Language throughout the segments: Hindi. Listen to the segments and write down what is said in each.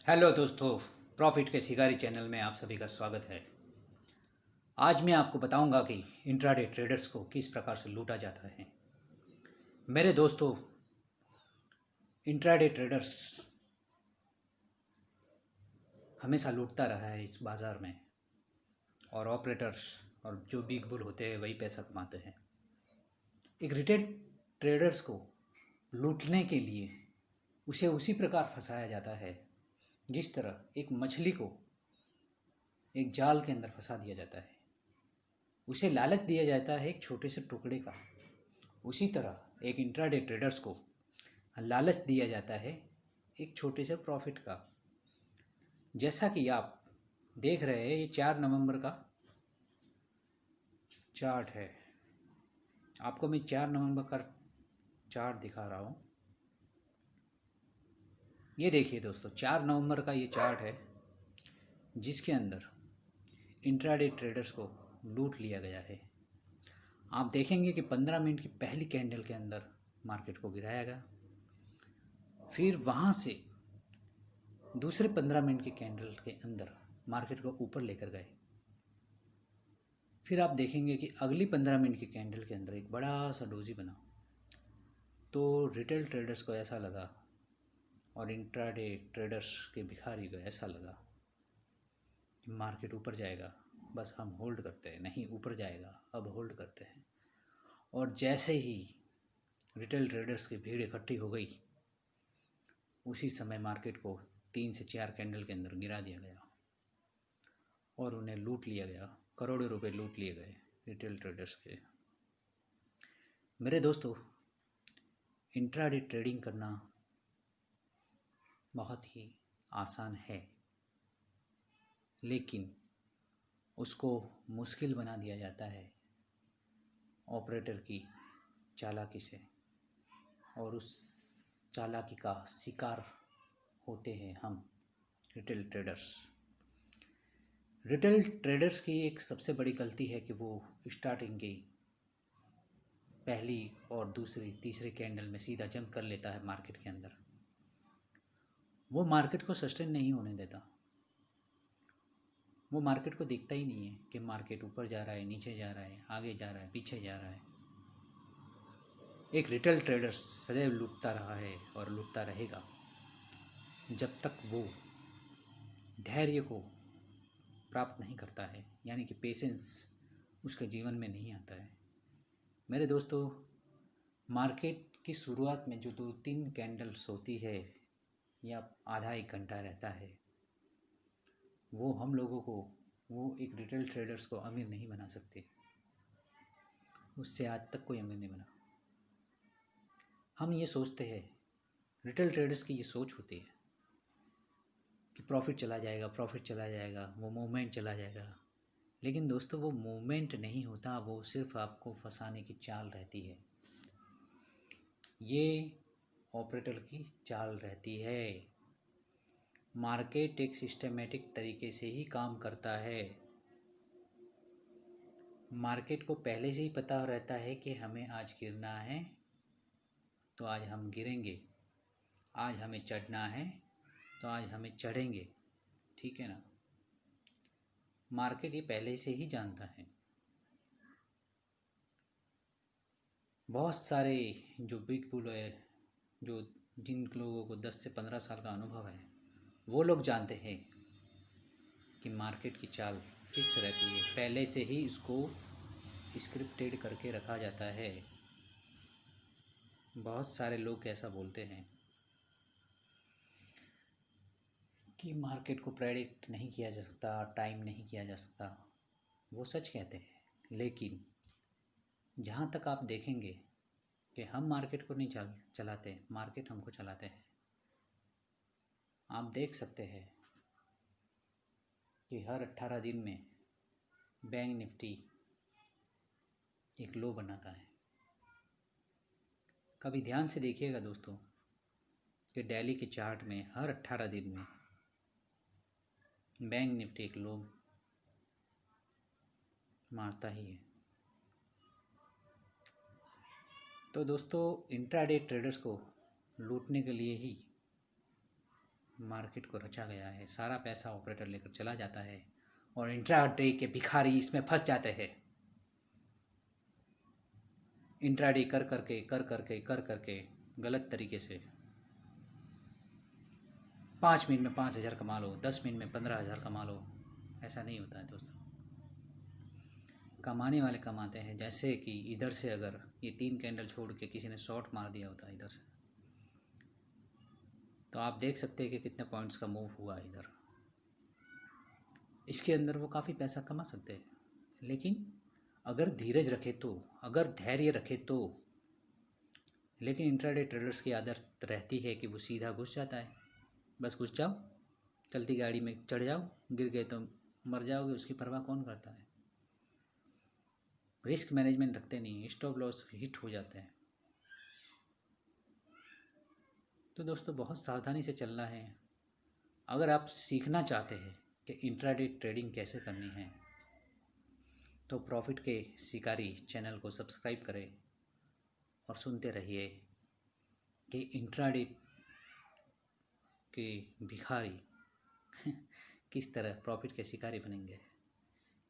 हेलो दोस्तों, प्रॉफिट के शिकारी चैनल में आप सभी का स्वागत है। आज मैं आपको बताऊंगा कि इंट्राडे ट्रेडर्स को किस प्रकार से लूटा जाता है। मेरे दोस्तों, इंट्राडे ट्रेडर्स हमेशा लूटता रहा है इस बाज़ार में, और ऑपरेटर्स और जो बिग बुल होते हैं वही पैसा कमाते हैं। एक रिटेल ट्रेडर्स को लूटने के लिए उसे उसी प्रकार फंसाया जाता है जिस तरह एक मछली को एक जाल के अंदर फंसा दिया जाता है। उसे लालच दिया जाता है एक छोटे से टुकड़े का। उसी तरह एक इंट्राडे ट्रेडर्स को लालच दिया जाता है एक छोटे से प्रॉफिट का। जैसा कि आप देख रहे हैं, ये 4 नवंबर का चार्ट है। आपको मैं 4 नवंबर का चार्ट दिखा रहा हूँ। ये देखिए दोस्तों, 4 नवंबर का ये चार्ट है जिसके अंदर इंट्राडे ट्रेडर्स को लूट लिया गया है। आप देखेंगे कि 15 मिनट की पहली कैंडल के अंदर मार्केट को गिराया गया, फिर वहाँ से दूसरे 15 मिनट की कैंडल के अंदर मार्केट को ऊपर लेकर गए। फिर आप देखेंगे कि अगली 15 मिनट की कैंडल के अंदर एक बड़ा सा डोजी बना। तो रिटेल ट्रेडर्स को ऐसा लगा और इंट्राडे ट्रेडर्स के भिखारी को ऐसा लगा कि मार्केट ऊपर जाएगा, बस हम होल्ड करते हैं। नहीं, ऊपर जाएगा, अब होल्ड करते हैं। और जैसे ही रिटेल ट्रेडर्स की भीड़ इकट्ठी हो गई, उसी समय मार्केट को 3 से 4 कैंडल के अंदर गिरा दिया गया और उन्हें लूट लिया गया। करोड़ों रुपए लूट लिए गए रिटेल ट्रेडर्स के। मेरे दोस्तों, इंट्राडे ट्रेडिंग करना बहुत ही आसान है, लेकिन उसको मुश्किल बना दिया जाता है ऑपरेटर की चालाकी से, और उस चालाकी का शिकार होते हैं हम रिटेल ट्रेडर्स। रिटेल ट्रेडर्स की एक सबसे बड़ी गलती है कि वो स्टार्टिंग की पहली और दूसरी तीसरी कैंडल में सीधा जंप कर लेता है मार्केट के अंदर। वो मार्केट को सस्टेन नहीं होने देता। वो मार्केट को देखता ही नहीं है कि मार्केट ऊपर जा रहा है, नीचे जा रहा है, आगे जा रहा है, पीछे जा रहा है। एक रिटेल ट्रेडर सदैव लूटता रहा है और लूटता रहेगा जब तक वो धैर्य को प्राप्त नहीं करता है, यानी कि पेशेंस उसके जीवन में नहीं आता है। मेरे दोस्तों, मार्केट की शुरुआत में जो 2-3 कैंडल्स होती है या आधा 1 घंटा रहता है, वो हम लोगों को, वो एक रिटेल ट्रेडर्स को अमीर नहीं बना सकते। उससे आज तक कोई अमीर नहीं बना। हम ये सोचते हैं, रिटेल ट्रेडर्स की ये सोच होती है कि प्रॉफिट चला जाएगा, प्रॉफिट चला जाएगा, वो मूवमेंट चला जाएगा। लेकिन दोस्तों, वो मूवमेंट नहीं होता, वो सिर्फ आपको फंसाने की चाल रहती है। ये ऑपरेटर की चाल रहती है। मार्केट एक सिस्टमेटिक तरीके से ही काम करता है। मार्केट को पहले से ही पता रहता है कि हमें आज गिरना है तो आज हम गिरेंगे, आज हमें चढ़ना है तो आज हमें चढ़ेंगे। ठीक है ना? मार्केट ये पहले से ही जानता है। बहुत सारे जो बिग बुल है, जो जिन लोगों को 10 से 15 साल का अनुभव है, वो लोग जानते हैं कि मार्केट की चाल फिक्स रहती है। पहले से ही इसको स्क्रिप्टेड करके रखा जाता है। बहुत सारे लोग ऐसा बोलते हैं कि मार्केट को प्रेडिक्ट नहीं किया जा सकता, टाइम नहीं किया जा सकता। वो सच कहते हैं, लेकिन जहाँ तक आप देखेंगे कि हम मार्केट को नहीं चलाते, मार्केट हमको चलाते हैं। आप देख सकते हैं कि हर 18 दिन में बैंक निफ्टी एक लो बनाता है। कभी ध्यान से देखिएगा दोस्तों कि डेली के चार्ट में हर 18 दिन में बैंक निफ्टी एक लो मारता ही है। तो दोस्तों, इंट्राडे ट्रेडर्स को लूटने के लिए ही मार्केट को रचा गया है, सारा पैसा ऑपरेटर लेकर चला जाता है और इंट्राडे के भिखारी इसमें फंस जाते हैं। इंट्राडे कर करके गलत तरीके से 5 मिनट में 5,000 कमा लो, 10 मिनट में 15,000 कमा लो। ऐसा नहीं होता है दोस्तों। कमाने वाले कमाते हैं। जैसे कि इधर से अगर ये 3 कैंडल छोड़ के किसी ने शॉर्ट मार दिया होता है इधर से, तो आप देख सकते हैं कि कितने पॉइंट्स का मूव हुआ इधर। इसके अंदर वो काफ़ी पैसा कमा सकते हैं, लेकिन अगर धीरज रखे तो, अगर धैर्य रखे तो। लेकिन इंट्राडे ट्रेडर्स की आदत रहती है कि वो सीधा घुस जाता है। बस घुस जाओ, चलती गाड़ी में चढ़ जाओ, गिर गए तो मर जाओगे, उसकी परवाह कौन करता है। रिस्क मैनेजमेंट रखते नहीं, स्टॉप लॉस हिट हो जाते हैं। तो दोस्तों बहुत सावधानी से चलना है। अगर आप सीखना चाहते हैं कि इंट्राडे ट्रेडिंग कैसे करनी है, तो प्रॉफिट के शिकारी चैनल को सब्सक्राइब करें और सुनते रहिए कि इंट्राडे के भिखारी किस तरह प्रॉफिट के शिकारी बनेंगे,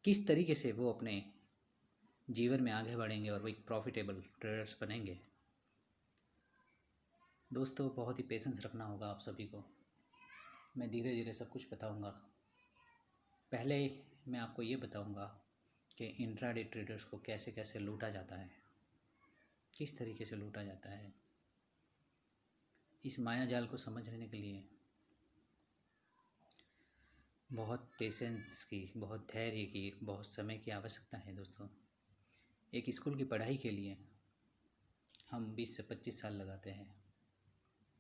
किस तरीके से वो अपने जीवन में आगे बढ़ेंगे और वो एक प्रॉफिटेबल ट्रेडर्स बनेंगे। दोस्तों बहुत ही पेशेंस रखना होगा आप सभी को। मैं धीरे धीरे सब कुछ बताऊंगा। पहले मैं आपको ये बताऊंगा कि इंट्राडे ट्रेडर्स को कैसे कैसे लूटा जाता है, किस तरीके से लूटा जाता है। इस माया जाल को समझने के लिए बहुत पेशेंस की, बहुत धैर्य की, बहुत समय की आवश्यकता है दोस्तों। एक स्कूल की पढ़ाई के लिए हम 20 से 25 साल लगाते हैं,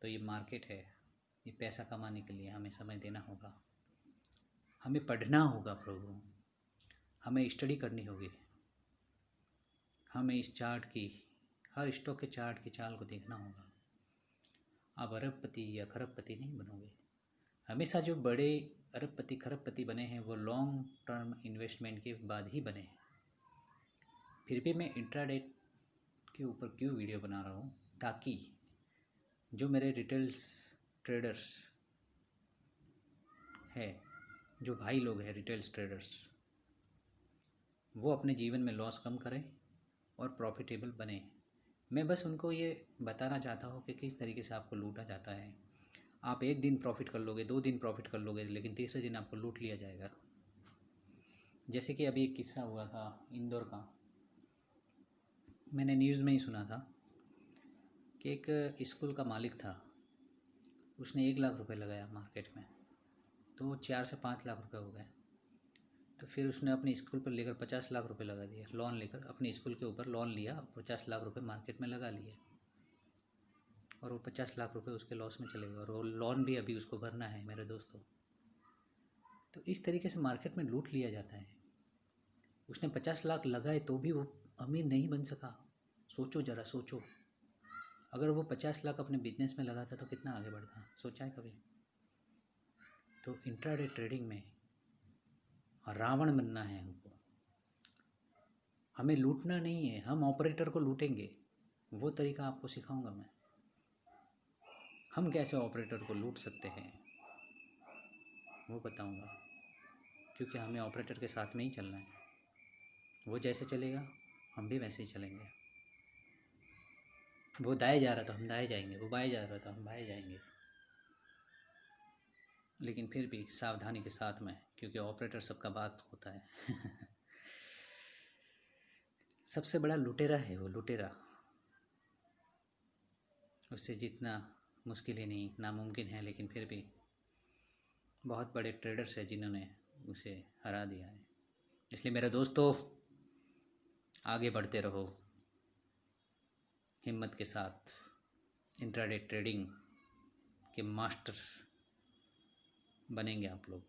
तो ये मार्केट है, ये पैसा कमाने के लिए हमें समय देना होगा, हमें पढ़ना होगा प्रभु, हमें स्टडी करनी होगी, हमें इस चार्ट की, हर स्टॉक के चार्ट की चाल को देखना होगा। आप अरबपति या खरबपति नहीं बनोगे। हमेशा जो बड़े अरबपति खरबपति बने हैं वो लॉन्ग टर्म इन्वेस्टमेंट के बाद ही बने हैं। फिर भी मैं इंट्राडे के ऊपर क्यों वीडियो बना रहा हूँ, ताकि जो मेरे रिटेल्स ट्रेडर्स है, जो भाई लोग हैं रिटेल्स ट्रेडर्स, वो अपने जीवन में लॉस कम करें और प्रॉफिटेबल बने। मैं बस उनको ये बताना चाहता हूँ कि किस तरीके से आपको लूटा जाता है। आप 1 दिन प्रॉफिट कर लोगे, 2 दिन प्रॉफिट कर लोगे, लेकिन तीसरे दिन आपको लूट लिया जाएगा। जैसे कि अभी एक किस्सा हुआ था इंदौर का, मैंने न्यूज़ में ही सुना था कि एक स्कूल का मालिक था, उसने 1 लाख रुपए लगाया मार्केट में, तो वो 4 से 5 लाख रुपए हो गए। तो फिर उसने अपने स्कूल पर लेकर 50 लाख रुपए लगा दिए, लोन लेकर अपने स्कूल के ऊपर लोन लिया, 50 लाख रुपए मार्केट में लगा लिए, और वो 50 लाख रुपए उसके लॉस में चले गए, और वो लोन भी अभी उसको भरना है मेरे दोस्तों। तो इस तरीके से मार्केट में लूट लिया जाता है। उसने 50 लाख लगाए तो भी वो अमीर नहीं बन सका। सोचो ज़रा, सोचो, अगर वो 50 लाख अपने बिजनेस में लगाता तो कितना आगे बढ़ता, सोचा है कभी? तो इंट्राडे ट्रेडिंग में रावण बनना है हमको, हमें लूटना नहीं है, हम ऑपरेटर को लूटेंगे। वो तरीका आपको सिखाऊंगा मैं, हम कैसे ऑपरेटर को लूट सकते हैं वो बताऊंगा, क्योंकि हमें ऑपरेटर के साथ में ही चलना है। वो जैसे चलेगा हम भी वैसे ही चलेंगे। वो दाएं जा रहा तो हम दाएं जाएंगे, वो बाएं जा रहा तो हम बाएं जाएंगे, लेकिन फिर भी सावधानी के साथ में, क्योंकि ऑपरेटर सबका बात होता है सबसे बड़ा लुटेरा है वो, लुटेरा। उससे जीतना मुश्किल ही नहीं, नामुमकिन है, लेकिन फिर भी बहुत बड़े ट्रेडर्स हैं जिन्होंने उसे हरा दिया है। इसलिए मेरे दोस्तों आगे बढ़ते रहो हिम्मत के साथ। इंट्राडे ट्रेडिंग के मास्टर बनेंगे आप लोग।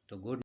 तो गुड